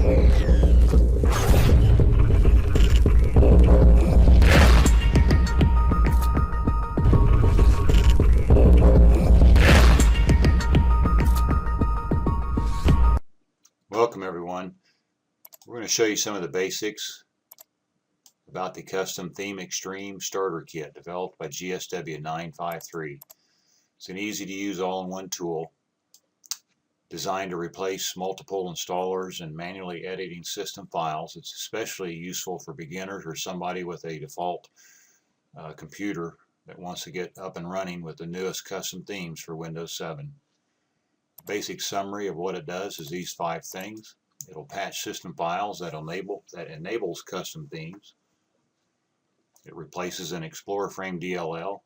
Welcome everyone. We're going to show you some of the basics about the custom theme Xtreme starter kit developed by GSW 953. It's an easy to use all-in-one tool designed to replace multiple installers and manually editing system files. It's especially useful for beginners or somebody with a default computer that wants to get up and running with the newest custom themes for Windows 7. Basic summary of what it does is these 5 things. It'll patch system files that enables custom themes. It replaces an Explorer frame DLL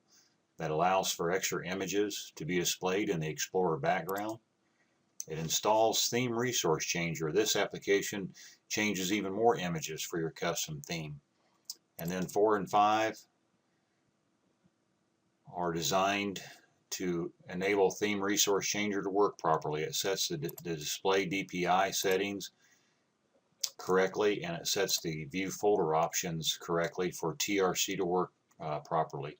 that allows for extra images to be displayed in the Explorer background. It installs Theme Resource Changer. This application changes even more images for your custom theme. And then 4 and 5 are designed to enable Theme Resource Changer to work properly. It sets the display DPI settings correctly, and it sets the view folder options correctly for TRC to work properly.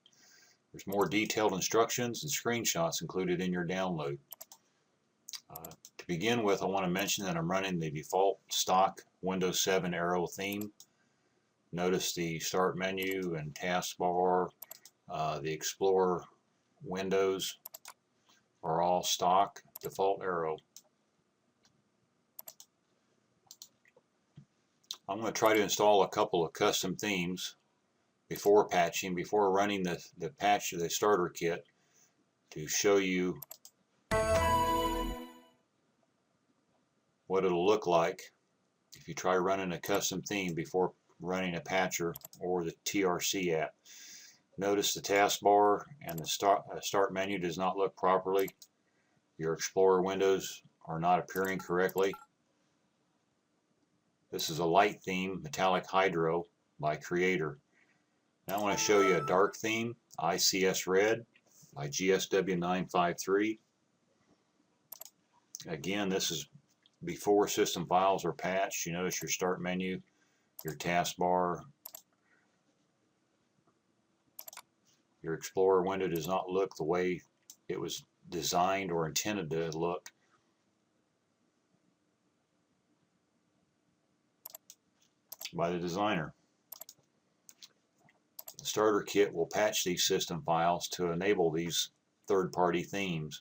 There's more detailed instructions and screenshots included in your download. To begin with, I want to mention that I'm running the default stock Windows 7 Arrow theme. Notice the start menu and taskbar, the Explorer windows are all stock default Arrow. I'm going to try to install a couple of custom themes before patching, before running the patch of the starter kit, to show you what it'll look like if you try running a custom theme before running a patcher or the TRC app. Notice the taskbar and the start menu does not look properly. Your Explorer windows are not appearing correctly. This is a light theme, Metallic Hydro by Creator. Now I want to show you a dark theme, ICS Red by GSW 953. Again, this is before system files are patched. You notice your start menu, your taskbar, your Explorer window does not look the way it was designed or intended to look. By the designer. The starter kit will patch these system files to enable these third-party themes.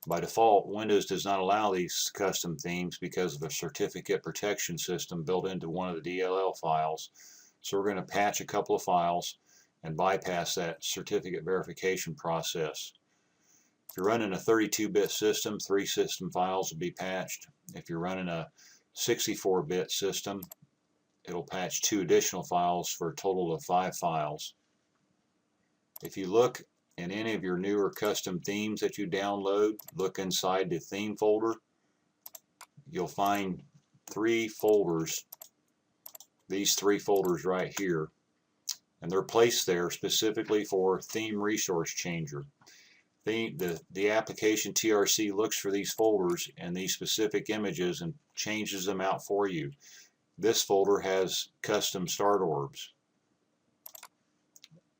By default, Windows does not allow these custom themes because of a certificate protection system built into one of the DLL files. So we're going to patch a couple of files and bypass that certificate verification process. If you're running a 32-bit system, 3 system files will be patched. If you're running a 64-bit system, it'll patch 2 additional files for a total of 5 files. If you look in any of your newer custom themes that you download, look inside the theme folder, you'll find 3 folders, these 3 folders right here. And they're placed there specifically for Theme Resource Changer. The application TRC looks for these folders and these specific images and changes them out for you. This folder has custom start orbs.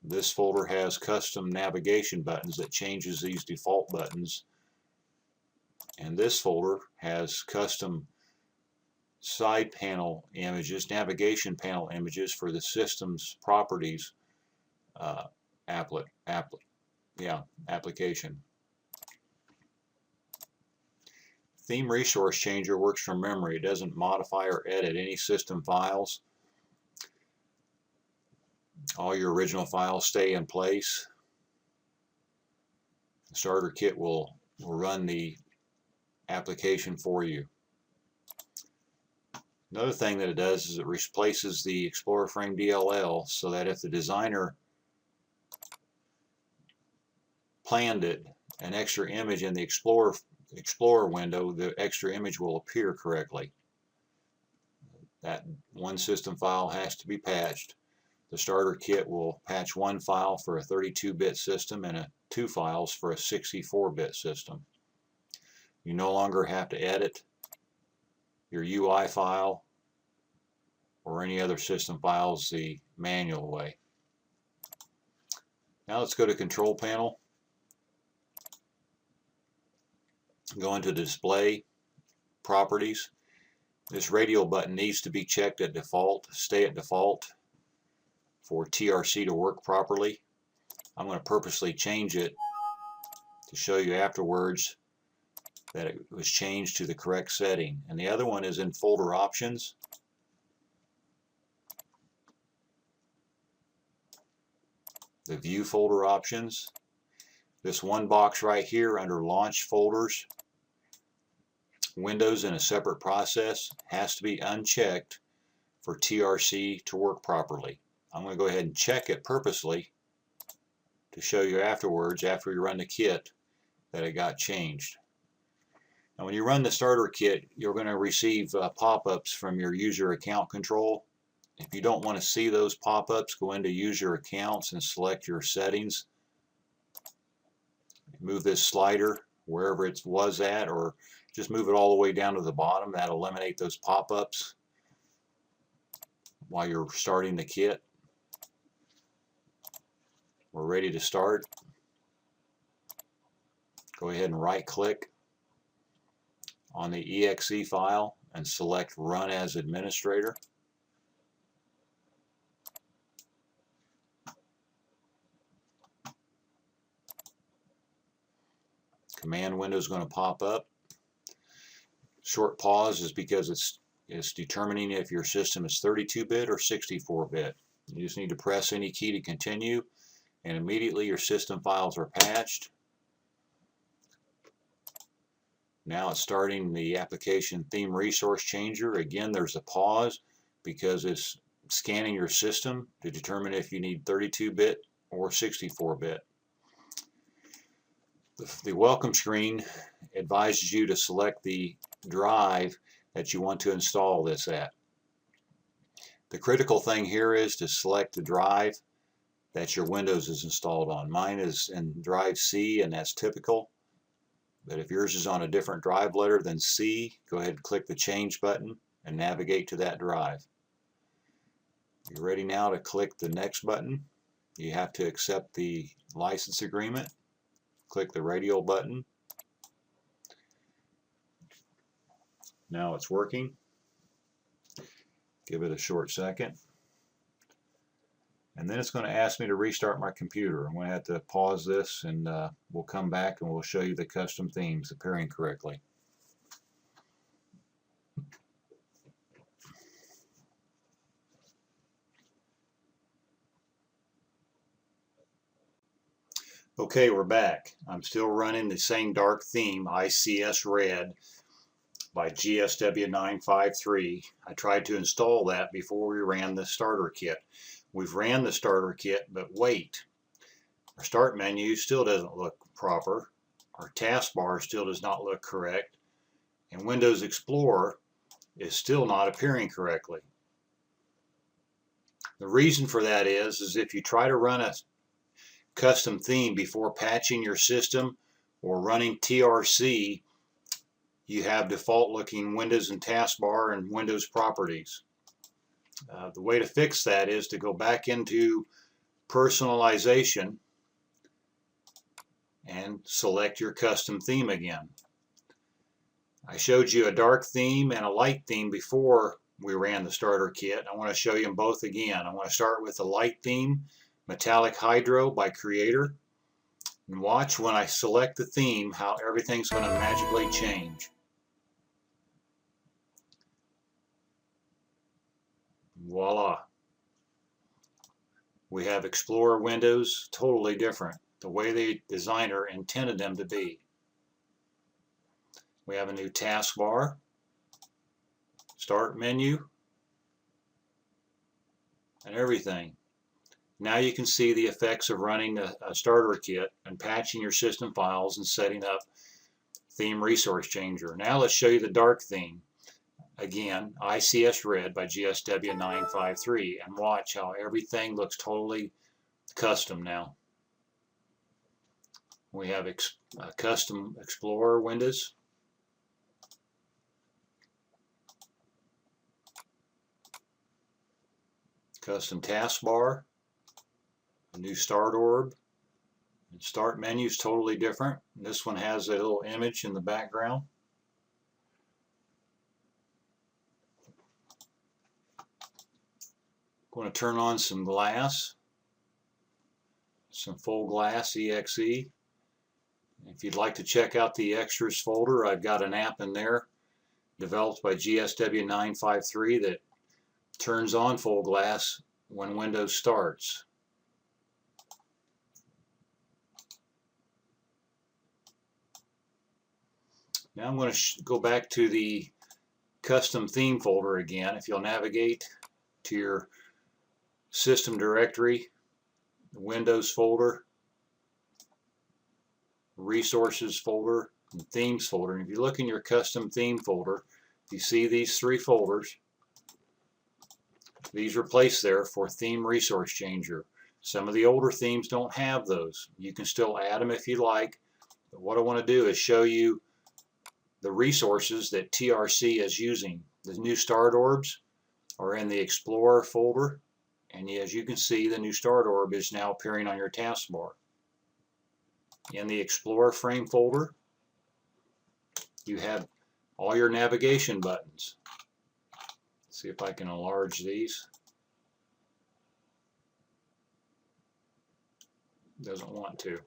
This folder has custom navigation buttons that changes these default buttons. And this folder has custom side panel images, navigation panel images for the system's properties application. Theme Resource Changer works from memory. It doesn't modify or edit any system files. All your original files stay in place. The starter kit will run the application for you. Another thing that it does is it replaces the Explorer frame DLL so that if the designer planned it, an extra image in the Explorer window, the extra image will appear correctly. That one system file has to be patched. The starter kit will patch 1 file for a 32-bit system and 2 files for a 64-bit system. You no longer have to edit your UI file or any other system files the manual way. Now let's go to Control Panel, go into Display, Properties. This radial button needs to be checked at default, stay at default for TRC to work properly. I'm going to purposely change it to show you afterwards that it was changed to the correct setting. And the other one is in Folder Options. The View Folder Options. This one box right here under Launch Folders, Windows in a separate process, has to be unchecked for TRC to work properly. I'm going to go ahead and check it purposely to show you afterwards, after you run the kit, that it got changed. Now when you run the starter kit, you're going to receive pop-ups from your user account control. If you don't want to see those pop-ups, go into User Accounts and select your settings. Move this slider wherever it was at, or just move it all the way down to the bottom. That'll eliminate those pop-ups while you're starting the kit. We're ready to start. Go ahead and right-click on the exe file and select Run as Administrator. Command window is going to pop up. Short pause is because it's determining if your system is 32-bit or 64-bit. You just need to press any key to continue, and immediately your system files are patched. Now it's starting the application theme resource changer. Again, there's a pause because it's scanning your system to determine if you need 32-bit or 64-bit. The welcome screen advises you to select the drive that you want to install this at. The critical thing here is to select the drive that your Windows is installed on. Mine is in drive C, and that's typical. But if yours is on a different drive letter than C, go ahead and click the change button and navigate to that drive. You're ready now to click the next button. You have to accept the license agreement. Click the radial button. Now it's working. Give it a short second. And then it's going to ask me to restart my computer. I'm going to have to pause this, and we'll come back and we'll show you the custom themes appearing correctly. Okay, we're back. I'm still running the same dark theme, ICS Red by GSW953. I tried to install that before we ran the starter kit. We've ran the starter kit, but wait. Our start menu still doesn't look proper. Our taskbar still does not look correct. And Windows Explorer is still not appearing correctly. The reason for that is if you try to run a custom theme before patching your system or running TRC, you have default looking Windows and taskbar and Windows properties. The way to fix that is to go back into personalization and select your custom theme again. I showed you a dark theme and a light theme before we ran the starter kit. I want to show you them both again. I want to start with the light theme, Metallic Hydro by Creator. And watch when I select the theme how everything's going to magically change. Voila. We have Explorer windows, totally different, the way the designer intended them to be. We have a new taskbar, start menu, and everything. Now you can see the effects of running a starter kit and patching your system files and setting up theme resource changer. Now let's show you the dark theme. Again, ICS Red by GSW953, and watch how everything looks totally custom now. We have custom Explorer windows. custom taskbar, a new start orb. And start menu is totally different. This one has a little image in the background. I'm going to turn on some glass, some full glass EXE. If you'd like to check out the extras folder, I've got an app in there developed by GSW953 that turns on full glass when Windows starts. Now I'm going to go back to the custom theme folder again. If you'll navigate to your system directory, the Windows folder, resources folder, and themes folder. And if you look in your custom theme folder, you see these three folders. These are placed there for theme resource changer. Some of the older themes don't have those. You can still add them if you like. But what I want to do is show you the resources that TRC is using. The new start orbs are in the Explorer folder, and as you can see, the new start orb is now appearing on your taskbar. In the Explorer frame folder, you have all your navigation buttons. Let's see if I can enlarge these. Doesn't want to.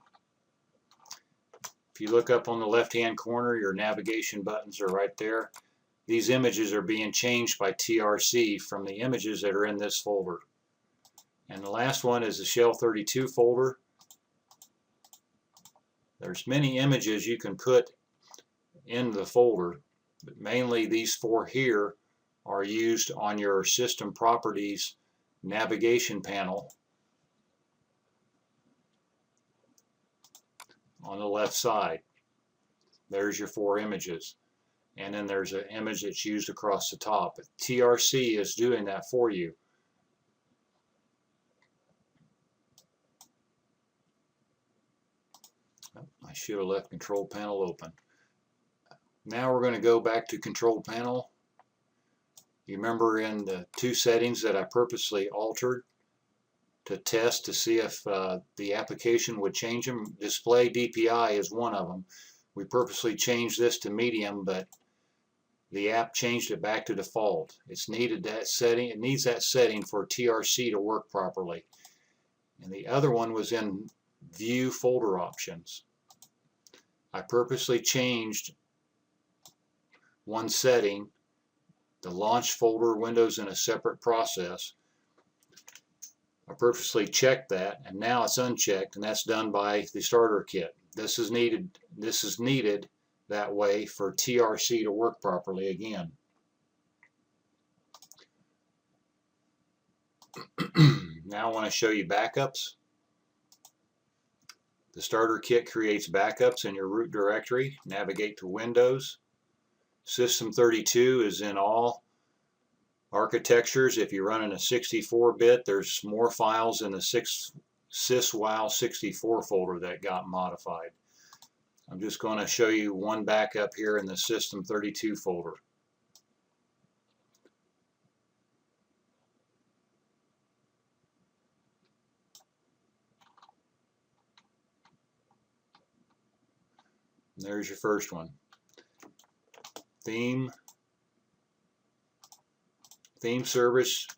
If you look up on the left-hand corner, your navigation buttons are right there. These images are being changed by TRC from the images that are in this folder. And the last one is the Shell 32 folder. There's many images you can put in the folder, but mainly these four here are used on your system properties navigation panel on the left side. There's your four images, and then there's an image that's used across the top. But TRC is doing that for you. I should have left control panel open. Now we're going to go back to control panel. You remember in the two settings that I purposely altered to test to see if the application would change them. Display DPI is one of them. We purposely changed this to medium, but the app changed it back to default. It needs that setting for TRC to work properly. And the other one was in view folder options. I purposely changed one setting, the launch folder Windows in a separate process. I purposely checked that, and now it's unchecked, and that's done by the starter kit. This is needed that way for TRC to work properly again. Now I want to show you backups. The starter kit creates backups in your root directory. Navigate to Windows. System 32 is in all architectures. If you're running a 64-bit, there's more files in the syswow 64 folder that got modified. I'm just going to show you one backup here in the System 32 folder. And there's your first one. Theme service.gsw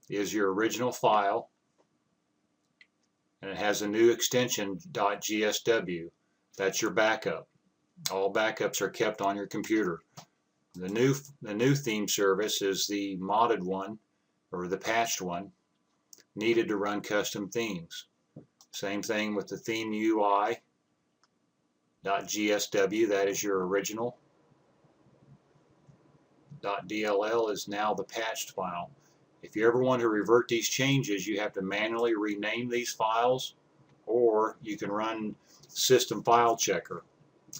is your original file, and it has a new extension .gsw. That's your backup. All backups are kept on your computer. The new theme service is the modded one, or the patched one, needed to run custom themes. Same thing with the theme UI .gsw, that is your original. .dll is now the patched file. If you ever want to revert these changes, you have to manually rename these files, or you can run System File Checker.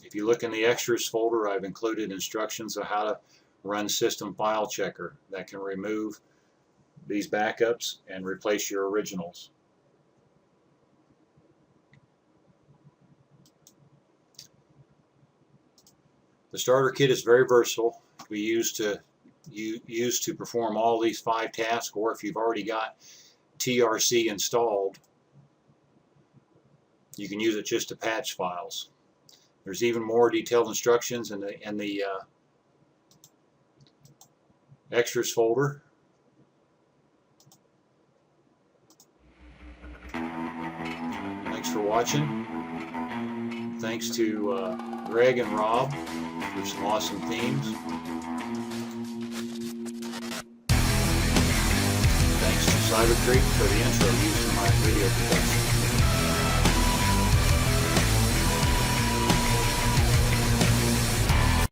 If you look in the extras folder, I've included instructions on how to run System File Checker that can remove these backups and replace your originals. The starter kit is very versatile. We use to use to perform all these 5 tasks, or if you've already got TRC installed, you can use it just to patch files. There's even more detailed instructions in the extras folder. Thanks for watching. Thanks to Greg and Rob for some awesome themes. Thanks to CyberCreek for the intro used in my video protection.